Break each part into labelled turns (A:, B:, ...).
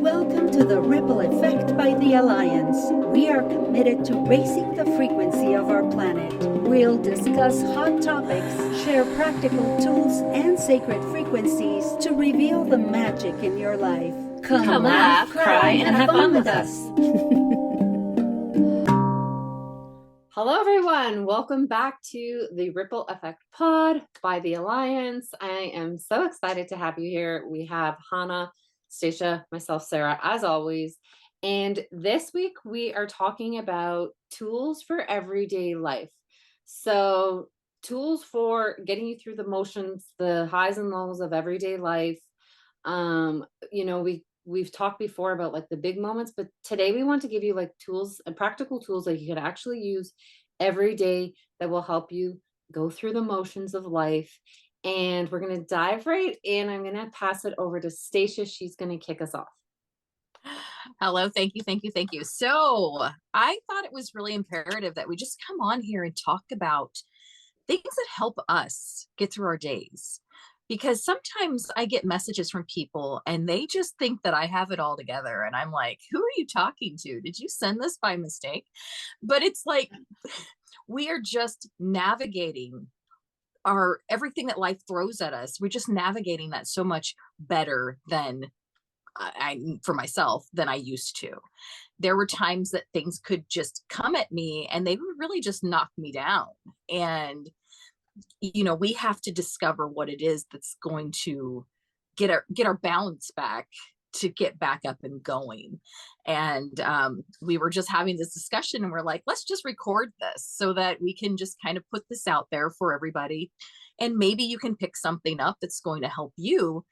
A: Welcome to the Ripple Effect by the Alliance. We are committed to raising the frequency of our planet. We'll discuss hot topics, share practical tools and sacred frequencies to reveal the magic in your life. Come laugh, cry, and have fun with us.
B: Hello, everyone. Welcome back to the Ripple Effect Pod by the Alliance. I am so excited to have you here. We have Hannah, Stacia, myself, Sarah, as always. And this week we are talking about tools for everyday life. So, tools for getting you through the motions, the highs and lows of everyday life. We've talked before about like the big moments, but today we want to give you like tools and practical tools that you can actually use every day that will help you go through the motions of life. And we're going to dive right in. I'm going to pass it over to Stacia. She's going to kick us off.
C: Hello, thank you. So I thought it was really imperative that we just come on here and talk about things that help us get through our days. Because sometimes I get messages from people and they just think that I have it all together. And I'm like, who are you talking to? Did you send this by mistake? But it's like, we are just navigating our everything that life throws at us. We're just navigating that so much better than for myself than I used to. There were times that things could just come at me and they would really just knock me down. And we have to discover what it is that's going to get our balance back, to get back up and going. And we were just having this discussion and we're like, let's just record this so that we can just kind of put this out there for everybody. And maybe you can pick something up that's going to help you,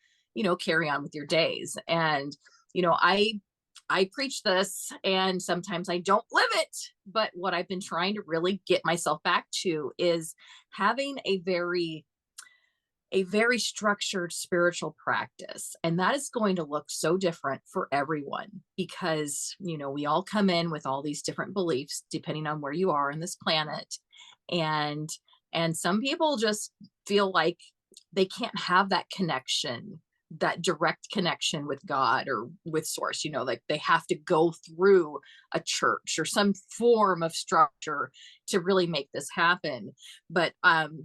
C: carry on with your days. And, I preach this and sometimes I don't live it, but what I've been trying to really get myself back to is having a very structured spiritual practice. And that is going to look so different for everyone because, we all come in with all these different beliefs depending on where you are on this planet. And some people just feel like they can't have that connection, that direct connection with God or with source, like they have to go through a church or some form of structure to really make this happen. But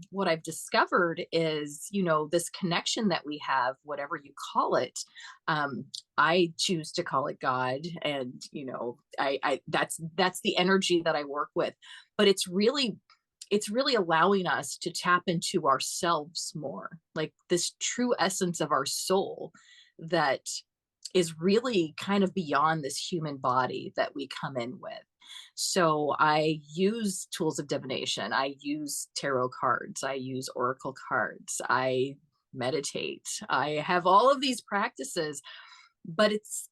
C: what I've discovered is, this connection that we have, whatever you call it, I choose to call it God. And, I that's the energy that I work with, but it's really allowing us to tap into ourselves more, like this true essence of our soul that is really kind of beyond this human body that we come in with. So I use tools of divination. I use tarot cards. I use oracle cards. I meditate. I have all of these practices, but it's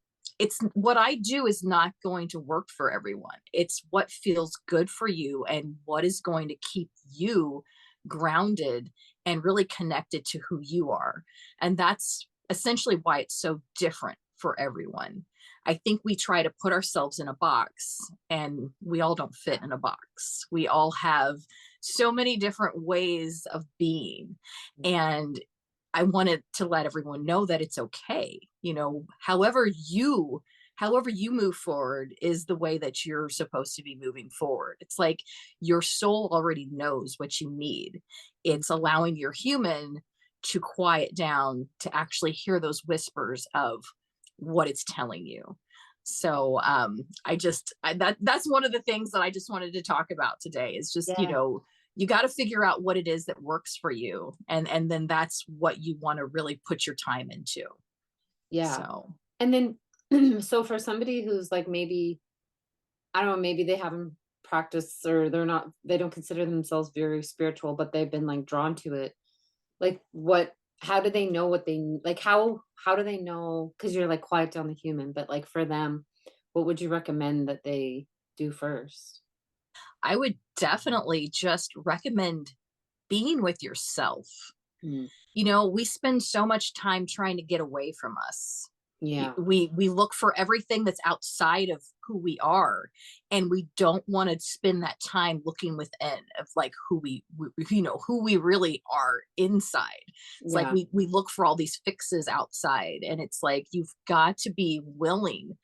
C: what I do is not going to work for everyone. It's what feels good for you and what is going to keep you grounded and really connected to who you are. And that's essentially why it's so different for everyone. I think we try to put ourselves in a box and we all don't fit in a box. We all have so many different ways of being. And I wanted to let everyone know that it's okay. However you move forward is the way that you're supposed to be moving forward. It's like your soul already knows what you need. It's allowing your human to quiet down to actually hear those whispers of what it's telling you. So that's one of the things that I just wanted to talk about today is just, you got to figure out what it is that works for you. And then that's what you want to really put your time into.
B: Yeah.
C: So,
B: and then, so for somebody who's like, maybe, I don't know, maybe they haven't practiced or they don't consider themselves very spiritual, but they've been like drawn to it. Like how do they know what they like? How do they know? Cause you're like quiet down the human, but like for them, what would you recommend that they do first?
C: I would definitely just recommend being with yourself.
B: Mm.
C: We spend so much time trying to get away from us.
B: Yeah.
C: We look for everything that's outside of who we are, and we don't want to spend that time looking within of like who we really are inside. It's like
B: Yeah.
C: we look for all these fixes outside, and it's like you've got to be willing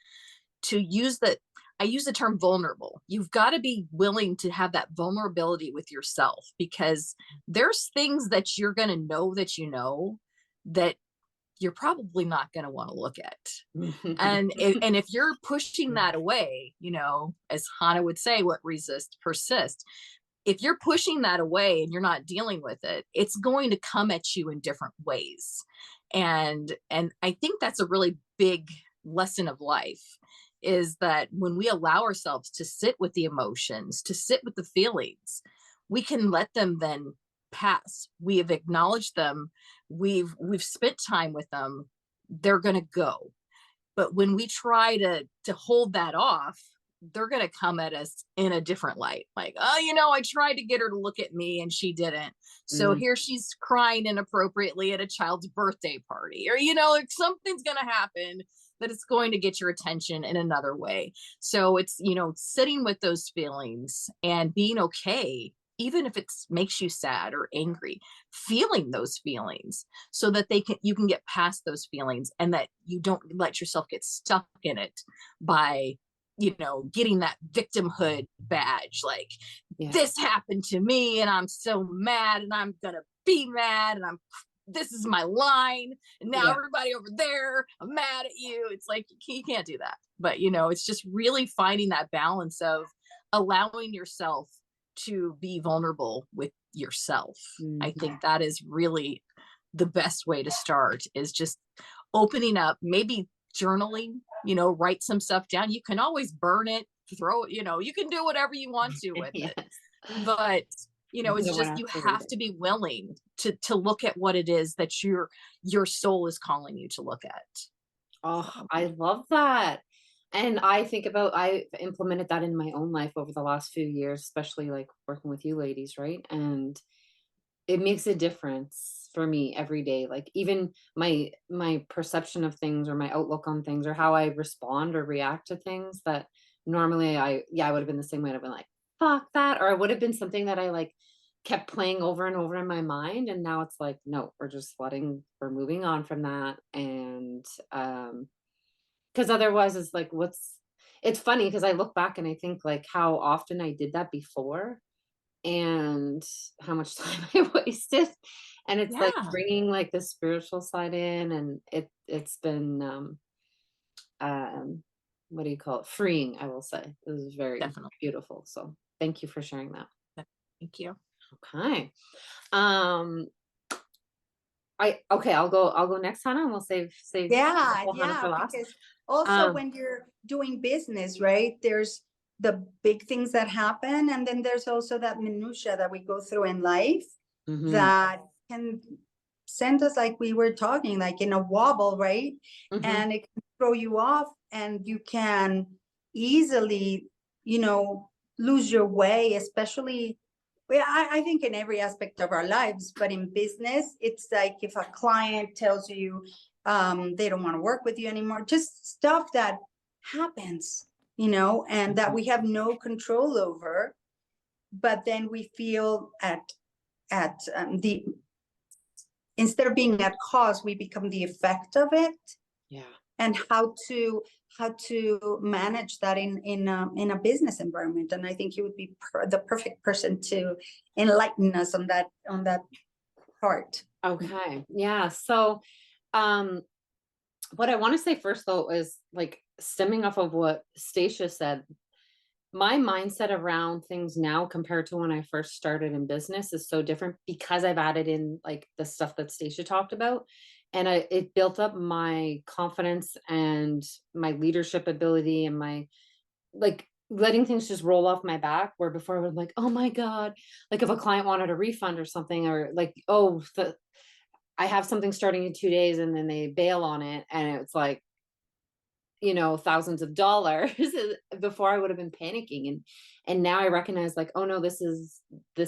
C: to use the I use the term vulnerable. You've got to be willing to have that vulnerability with yourself, because there's things that you're going to know that you're probably not going to want to look at. And if you're pushing that away, as Hannah would say, what resist persist. If you're pushing that away and you're not dealing with it, it's going to come at you in different ways. And I think that's a really big lesson of life, is that when we allow ourselves to sit with the emotions, to sit with the feelings, we can let them then pass. We have acknowledged them. We've spent time with them. They're going to go. But when we try to hold that off, they're going to come at us in a different light. Like, oh, I tried to get her to look at me and she didn't. So
B: Mm.
C: here she's crying inappropriately at a child's birthday party, or, like something's going to happen that it's going to get your attention in another way. So it's, sitting with those feelings and being okay, even if it makes you sad or angry, feeling those feelings so that you can get past those feelings, and that you don't let yourself get stuck in it by getting that victimhood badge, like,
B: Yeah.
C: this happened to me and I'm so mad and I'm gonna be mad, and this is my line, and now
B: Yeah.
C: everybody over there, I'm mad at you. It's like you can't do that. But it's just really finding that balance of allowing yourself to be vulnerable with yourself. I
B: Mhm.
C: think that is really the best way to start, is just opening up, maybe journaling, write some stuff down. You can always burn it, throw it, you can do whatever you want to with
B: Yes.
C: it. But
B: You
C: it's
B: don't
C: just,
B: want
C: you
B: to read
C: have
B: it.
C: to be willing to look at what it is that your soul is calling you to look at.
B: Oh,
C: So,
B: I love that. And I've implemented that in my own life over the last few years, especially like working with you ladies, right? And it makes a difference for me every day. Like even my perception of things, or my outlook on things, or how I respond or react to things that normally I would have been the same way. I'd have been like, fuck that. Or it would have been something that I like kept playing over and over in my mind. And now it's like, no, we're moving on from that. And because otherwise it's like, it's funny because I look back and I think like how often I did that before, and how much time I wasted. And it's like
C: yeah,
B: bringing like the spiritual side in, and it's been um what do you call it, freeing, I will say. This is very
C: definitely.
B: beautiful, so thank you for sharing that.
C: Thank you.
B: Okay. um I'll go next, Hannah, and we'll save
A: Yeah,
B: Hannah
A: yeah,
B: for last.
A: because also
B: um
A: when you're doing business, right, there's the big things that happen, and then there's also that minutia that we go through in life
B: mhm,
A: that can send us, like we were talking, like in a wobble, right?
B: mhm,
A: And it can throw you off, and you can easily, you know, lose your way, especially, well, I think in every aspect of our lives, but in business, it's like if a client tells you they don't want to work with you anymore, just stuff that happens, and that we have no control over. But then we feel the instead of being at cause, we become the effect of it,
B: yeah.
A: and how to manage that in a business environment. And I think you would be the perfect person to enlighten us on that part.
B: Okay. Yeah. So um what I want to say first though is like stemming off of what Stacia said, my mindset around things now compared to when I first started in business is so different because I've added in like the stuff that Stacia talked about. And it built up my confidence and my leadership ability, and my like letting things just roll off my back, where before I was like, oh my God, like if a client wanted a refund or something, or like, oh, I have something starting in 2 days, and then they bail on it. And it's like, thousands of dollars. Before I would have been panicking. And now I recognize like, oh no, this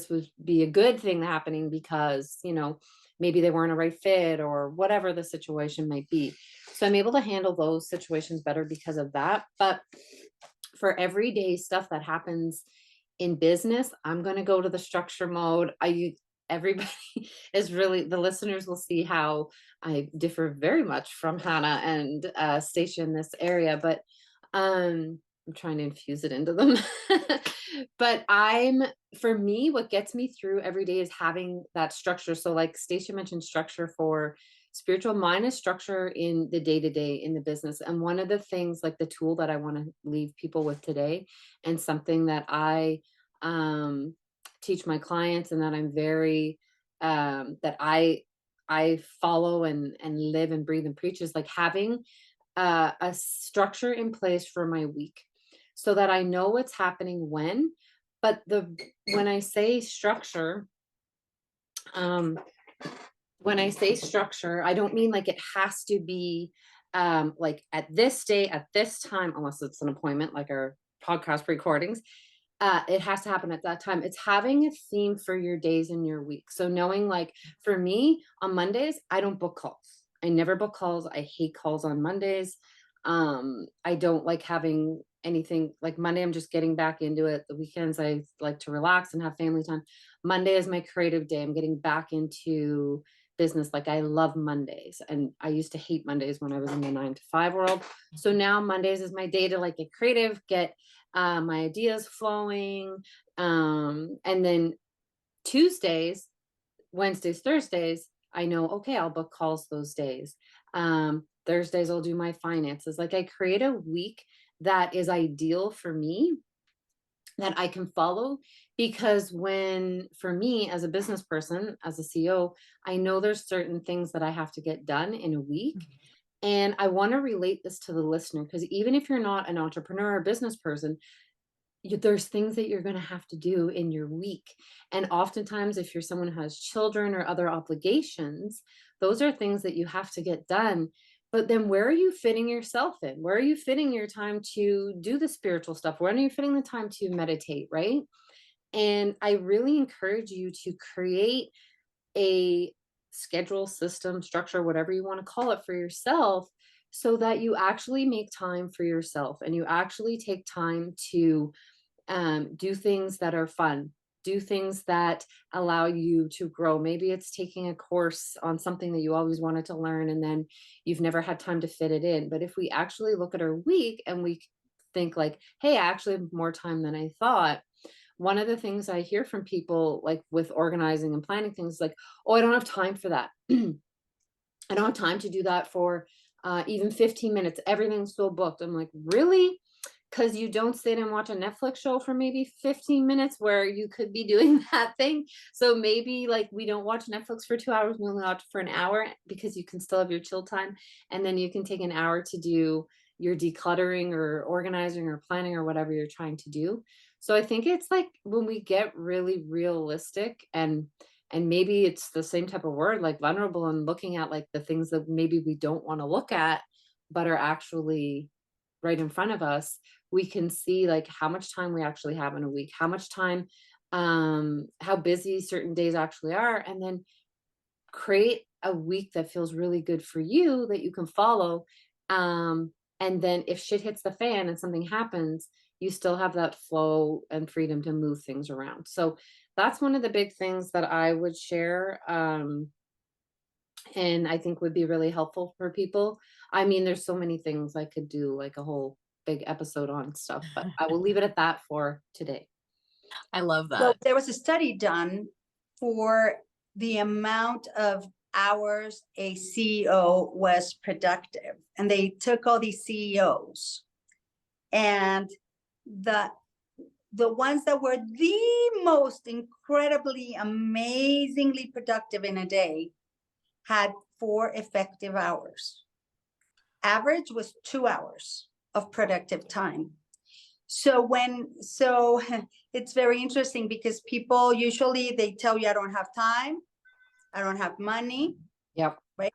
B: would be a good thing happening, because maybe they weren't a right fit or whatever the situation might be. So I'm able to handle those situations better because of that. But for everyday stuff that happens in business, I'm going to go to the structure mode. Everybody is really, the listeners will see how I differ very much from Hannah and Stacia in this area, but I'm trying to infuse it into them. But for me, what gets me through every day is having that structure. So like Stacia mentioned structure for spiritual, mine is structure in the day-to-day in the business. And one of the things, like the tool that I want to leave people with today, and something that I teach my clients, and that I'm very that I follow and live and breathe and preach, is like having a structure in place for my week, so that I know what's happening when. But when I say structure, I don't mean like it has to be like at this day, at this time, unless it's an appointment like our podcast recordings. It has to happen at that time. It's having a theme for your days and your week. So knowing, like for me on Mondays, I don't book calls. I never book calls. I hate calls on Mondays. I don't like having anything like Monday. I'm just getting back into it. The weekends, I like to relax and have family time. Monday is my creative day. I'm getting back into business. Like I love Mondays, and I used to hate Mondays when I was in the 9 to 5 world. So now Mondays is my day to like get creative, get my ideas flowing. And then Tuesdays, Wednesdays, Thursdays, I know, okay, I'll book calls those days. Thursdays, I'll do my finances. Like I create a week that is ideal for me, that I can follow. Because for me as a business person, as a CEO, I know there's certain things that I have to get done in a week. And I want to relate this to the listener, because even if you're not an entrepreneur or business person, there's things that you're going to have to do in your week. And oftentimes, if you're someone who has children or other obligations, those are things that you have to get done. But then where are you fitting yourself in? Where are you fitting your time to do the spiritual stuff? Where are you fitting the time to meditate, right? And I really encourage you to create a schedule, system, structure, whatever you want to call it, for yourself, so that you actually make time for yourself, and you actually take time to do things that are fun, do things that allow you to grow. Maybe it's taking a course on something that you always wanted to learn and then you've never had time to fit it in. But if we actually look at our week and we think like, hey, I actually have more time than I thought. One of the things I hear from people, like with organizing and planning things, like, oh, I don't have time for that. I don't have time to do that for even 15 minutes. Everything's so booked. I'm like, really? Because you don't sit and watch a Netflix show for maybe 15 minutes where you could be doing that thing. So maybe like we don't watch Netflix for 2 hours, we only watch for an hour, because you can still have your chill time. And then you can take an hour to do your decluttering or organizing or planning or whatever you're trying to do. So I think it's like when we get really realistic, and maybe it's the same type of word, like vulnerable, and looking at like the things that maybe we don't want to look at, but are actually right in front of us, we can see like how much time we actually have in a week, how much time, how busy certain days actually are, and then create a week that feels really good for you that you can follow. And then if shit hits the fan and something happens, you still have that flow and freedom to move things around. So that's one of the big things that I would share. And I think would be really helpful for people. I mean, there's so many things I could do, like a whole big episode on stuff, but I will leave it at that for today.
C: I love that.
D: Well, there was a study done for the amount of hours a CEO was productive, and they took all these CEOs, and the ones that were the most incredibly, amazingly productive in a day had 4 effective hours. Average was 2 hours of productive time. So it's very interesting, because people usually they tell you, I don't have time, I don't have money.
B: Yep.
D: Right.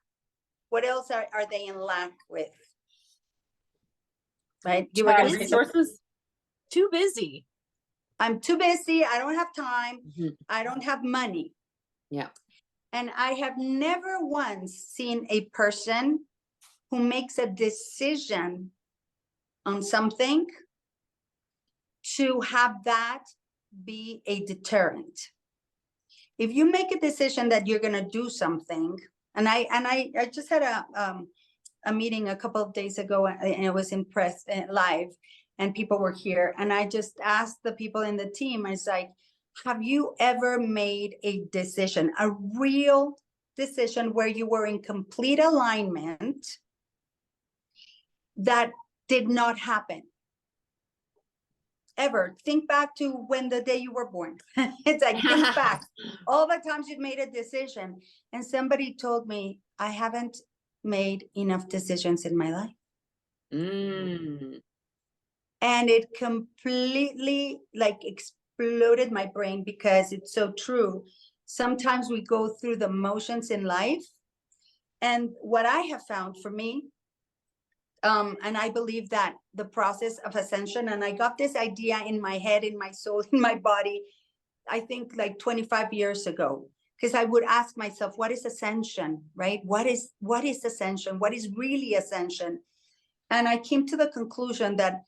D: What else are they in lack with? Right. You were going to say
B: Resources.
C: Too busy.
D: I'm too busy. I don't have time.
B: Mhm.
D: I don't have money.
B: Yeah.
D: And I have never once seen a person who makes a decision on something to have that be a deterrent. If you make a decision that you're going to do something, and I just had a meeting a couple of days ago, and it was in press live, and people were here, and I just asked the people in the team, I was like, have you ever made a decision, a real decision where you were in complete alignment that did not happen? Ever. Think back to when the day you were born. It's like, think back all the times you've made a decision. And somebody told me, I haven't made enough decisions in my life.
B: Mm.
D: And it completely like exploded my brain, because it's so true. Sometimes we go through the motions in life. And what I have found for me, and I believe that the process of ascension, and I got this idea in my head, in my soul, in my body, I think like 25 years ago, because I would ask myself, what is ascension, right? What is ascension? What is really ascension? And I came to the conclusion that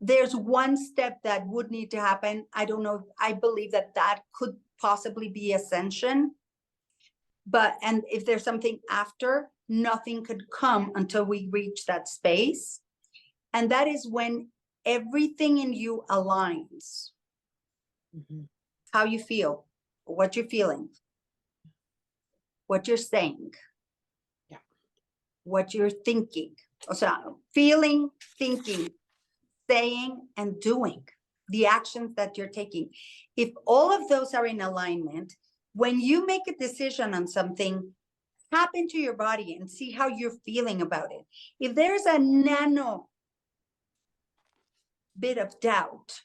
D: there's one step that would need to happen. I don't know. I believe that that could possibly be ascension. And if there's something after, nothing could come until we reach that space. And that is when everything in you aligns.
B: Mhm.
D: How you feel, what you're feeling, what you're saying,
B: Yeah.
D: what you're thinking. So feeling, thinking, saying, and doing, the actions that you're taking. If all of those are in alignment, when you make a decision on something, tap into your body and see how you're feeling about it. If there's a nano bit of doubt,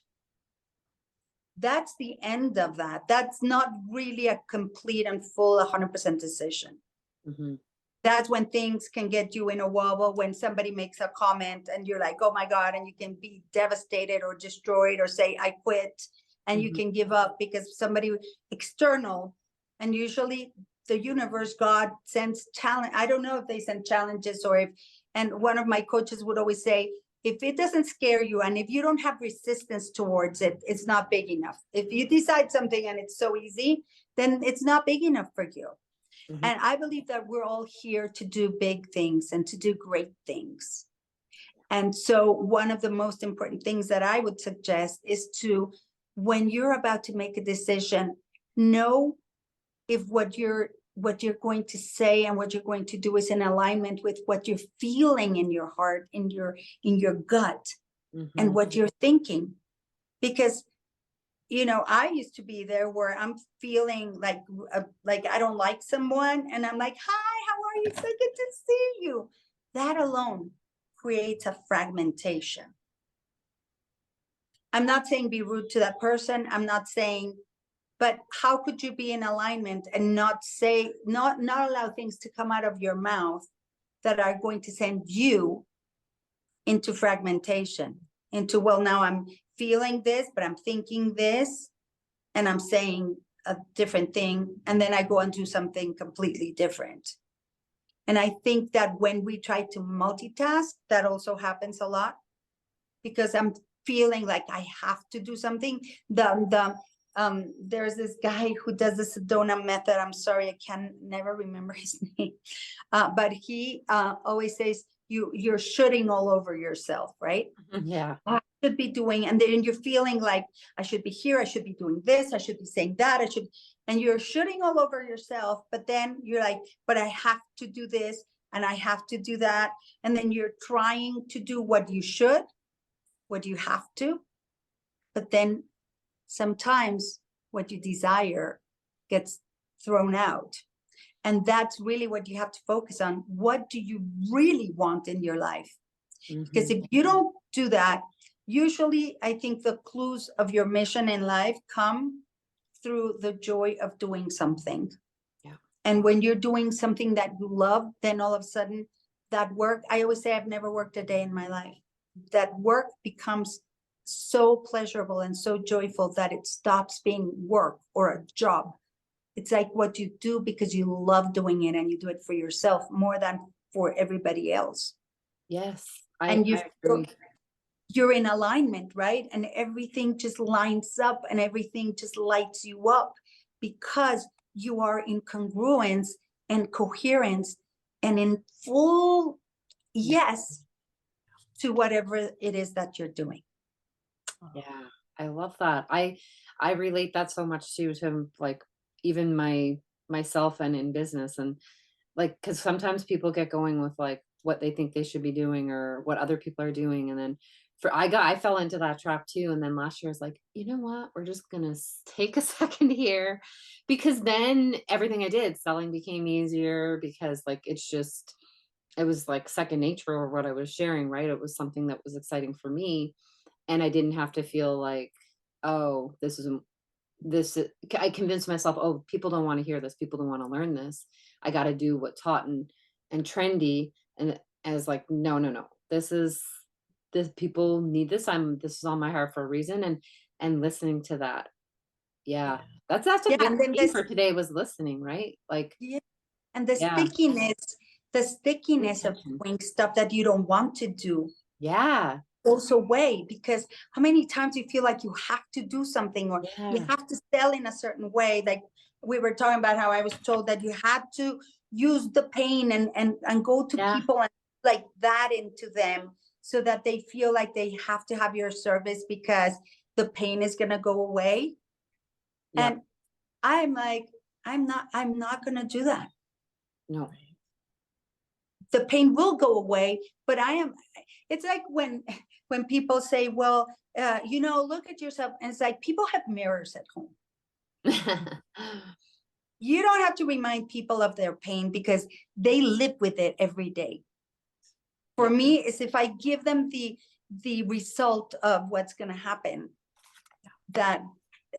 D: that's the end of that. That's not really a complete and full 100% decision.
B: Mhm.
D: That's when things can get you in a wobble, when somebody makes a comment and you're like, oh my God, and you can be devastated or destroyed or say, I quit, and you
B: Mhm.
D: can give up because somebody external, and usually the universe, God sends challenge. I don't know if they send challenges or if, and one of my coaches would always say, if it doesn't scare you and if you don't have resistance towards it, it's not big enough. If you decide something and it's so easy, then it's not big enough for you.
B: Mhm.
D: And I believe that we're all here to do big things and to do great things. And so one of the most important things that I would suggest is to, when you're about to make a decision, know if what you're going to say and what you're going to do is in alignment with what you're feeling in your heart, in your gut, and
B: Mhm.
D: what you're thinking. Because I used to be there where I'm feeling like I don't like someone, and I'm like, hi, how are you? So good to see you. That alone creates a fragmentation. I'm not saying be rude to that person. I'm not saying, but how could you be in alignment and not allow things to come out of your mouth that are going to send you into fragmentation, into, well, now I'm feeling this, but I'm thinking this, and I'm saying a different thing, and then I go and do something completely different. And I think that when we try to multitask, that also happens a lot, because I'm feeling like I have to do something. There's this guy who does the Sedona method. I'm sorry, I can never remember his name. But he always says, you're shooting all over yourself, right?
B: Yeah.
D: I should be doing, and then you're feeling like I should be here, I should be doing this, I should be saying that, and you're shooting all over yourself, but then you're like, but I have to do this and I have to do that. And then you're trying to do what you should, what you have to, but then sometimes what you desire gets thrown out. And that's really what you have to focus on. What do you really want in your life? Because
B: Mhm.
D: if you don't do that, usually I think the clues of your mission in life come through the joy of doing something.
B: Yeah.
D: And when you're doing something that you love, then all of a sudden that work, I always say I've never worked a day in my life. That work becomes so pleasurable and so joyful that it stops being work or a job. It's like what you do because you love doing it and you do it for yourself more than for everybody else.
B: Yes,
D: And
B: I agree.
D: you're in alignment, right? And everything just lines up and everything just lights you up because you are in congruence and coherence and in full yes to whatever it is that you're doing.
B: Yeah, I love that. I relate that so much to like even myself and in business, and like because sometimes people get going with like what they think they should be doing or what other people are doing, and then I fell into that trap too. And then last year I was like, you know what, we're just gonna take a second here, because then everything I did selling became easier, because like it was like second nature or what I was sharing, right? It was something that was exciting for me, and I didn't have to feel like, oh, I convinced myself, oh, people don't want to hear this, people don't want to learn this, I got to do what's hot and trendy. And as like, no, this people need this, this is on my heart for a reason. And listening to that, yeah, that's a
D: Yeah,
B: big
D: and then
B: thing for today, was listening, right? Like,
D: yeah, and the
B: yeah,
D: stickiness of
B: intention.
D: doing stuff that you don't want to do
B: Yeah,
D: goes away, because how many times you feel like you have to do something or you
B: yeah,
D: have to sell in a certain way. Like we were talking about how I was told that you had to use the pain and go to
B: yeah,
D: people and like that into them so that they feel like they have to have your service because the pain is going to go away.
B: yeah,
D: And I'm like, I'm not going to do that.
B: no,
D: The pain will go away, but it's like when people say, well, look at yourself. And it's like, people have mirrors at home. You don't have to remind people of their pain because they live with it every day. For me, is if I give them the result of what's going to happen, that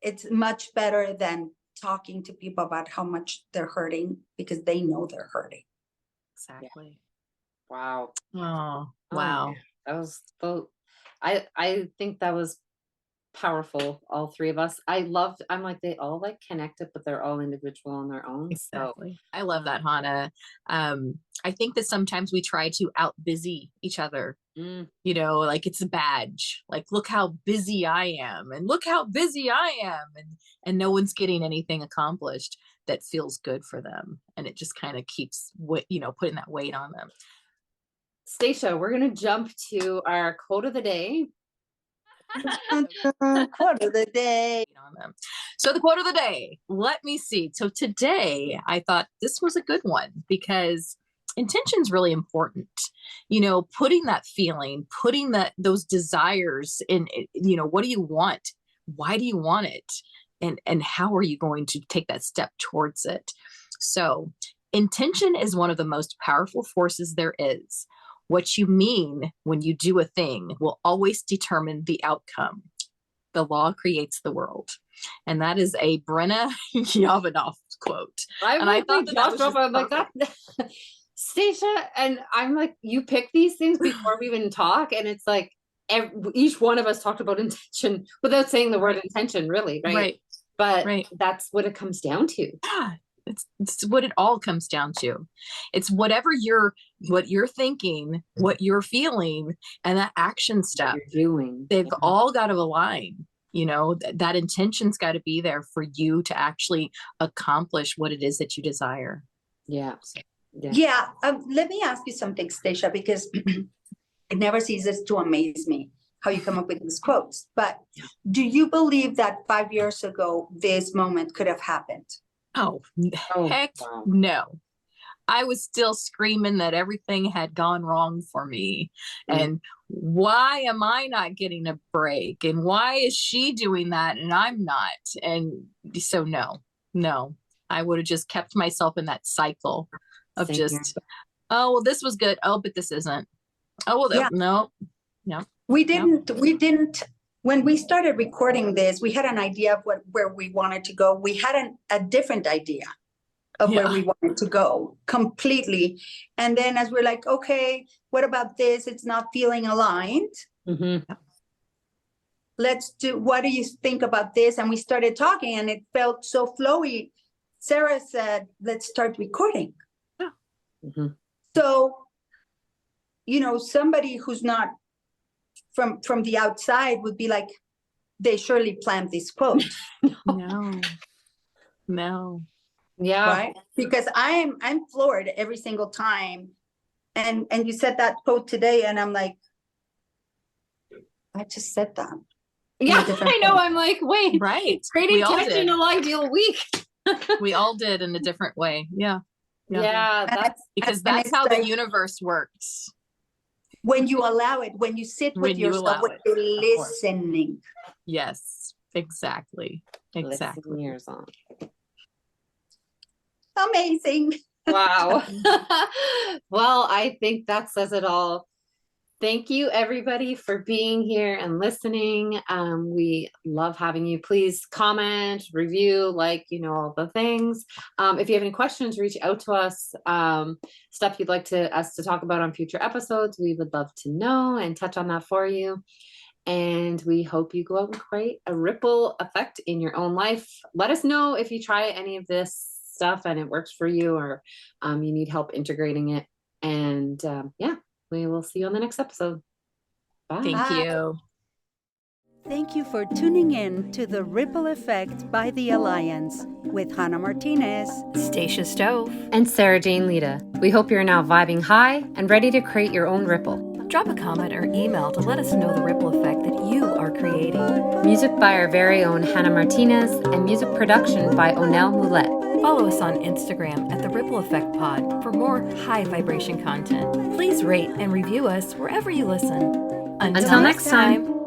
D: it's much better than talking to people about how much they're hurting, because they know they're hurting.
C: Exactly.
B: wow.
C: Oh,
B: Oh,
C: wow.
B: man, that was so, I think that was powerful, all three of us. I'm like, they all like connected, but they're all individual on their own. So
C: Exactly. I love that, Hannah. I think that sometimes we try to out busy each other,
B: mm,
C: like it's a badge. Like, look how busy I am, and look how busy I am, and no one's getting anything accomplished that feels good for them, and it just kind of keeps putting that weight on them.
B: Stacia, we're gonna jump to our quote of the day.
D: Quote of the day.
C: On them. So the quote of the day, let me see. So today I thought this was a good one because intention is really important. Putting that feeling, putting those desires in, what do you want? Why do you want it? And how are you going to take that step towards it? So intention is one of the most powerful forces there is. What you mean when you do a thing will always determine the outcome. The law creates the world. And that is a Brenna Yovanovitch quote.
B: I thought that I'm like, that Stacia, and I'm like, you pick these things before we even talk, and it's like each one of us talked about intention without saying the word intention, really, right? But that's what it comes down to.
C: Yeah, it's what it all comes down to. It's what you're thinking, what you're feeling, and that action step
B: you're doing.
C: They've all got to align. That intention's got to be there for you to actually accomplish what it is that you desire.
B: Yeah.
D: Let me ask you something, Stacia, because it never ceases to amaze me how you come up with these quotes. But do you believe that 5 years ago, this moment could have happened?
C: Oh, heck no. I was still screaming that everything had gone wrong for me. And why am I not getting a break? And why is she doing that and I'm not? And so no, I would have just kept myself in that cycle of oh, well, this was good. Oh, but this isn't. Oh, well, no.
D: We didn't, when we started recording this, we had an idea of where we wanted to go. We had a different idea of where we wanted to go completely. And then as we're like, okay, what about this? It's not feeling aligned.
B: Mm-hmm.
D: What do you think about this? And we started talking and it felt so flowy Sarah said, let's start recording.
B: Mhm.
D: So, somebody who's not from the outside would be like, they surely planned this quote,
C: No.
B: Yeah.
D: right? Because I'm floored every single time. And you said that quote today, and I'm like, I just said that.
B: Yeah,
D: different
B: I know.
D: way.
B: I'm like, wait,
C: Right.
B: trading
C: We all
B: catch
C: did.
B: in a ideal week.
C: We all did in a different way. Yeah.
B: Yeah,
D: And
B: that's
C: Because
D: and
C: that's
D: it's
C: how the
D: like,
C: universe works.
D: when you allow it, when you sit with
C: When you
D: yourself,
C: allow
D: when
C: it,
D: you're
C: of course.
D: listening.
C: Yes, exactly.
B: listen
C: Exactly.
B: years on.
D: Amazing.
B: Wow. Well, I think that says it all. Thank you, everybody, for being here and listening. We love having you. Please comment, review, all the things. If you have any questions, reach out to us. Stuff you'd like us to talk about on future episodes, we would love to know and touch on that for you. And we hope you go out and create a ripple effect in your own life. Let us know if you try any of this stuff and it works for you, or you need help integrating it. And we will see you on the next episode. Bye.
C: Thank
D: Bye.
C: you.
A: Thank you for tuning in to The Ripple Effect by the Alliance with Hannah Martinez,
E: Stacia Stove.
B: And Sarah Jane Lita. We hope you're now vibing high and ready to create your own ripple.
E: Drop a comment or email to let us know the ripple effect that you are creating.
B: Music by our very own Hannah Martinez, and music production by Onel Moulet.
E: Follow us on Instagram at The Ripple Effect Pod for more high vibration content. Please rate and review us wherever you listen.
B: Until next time.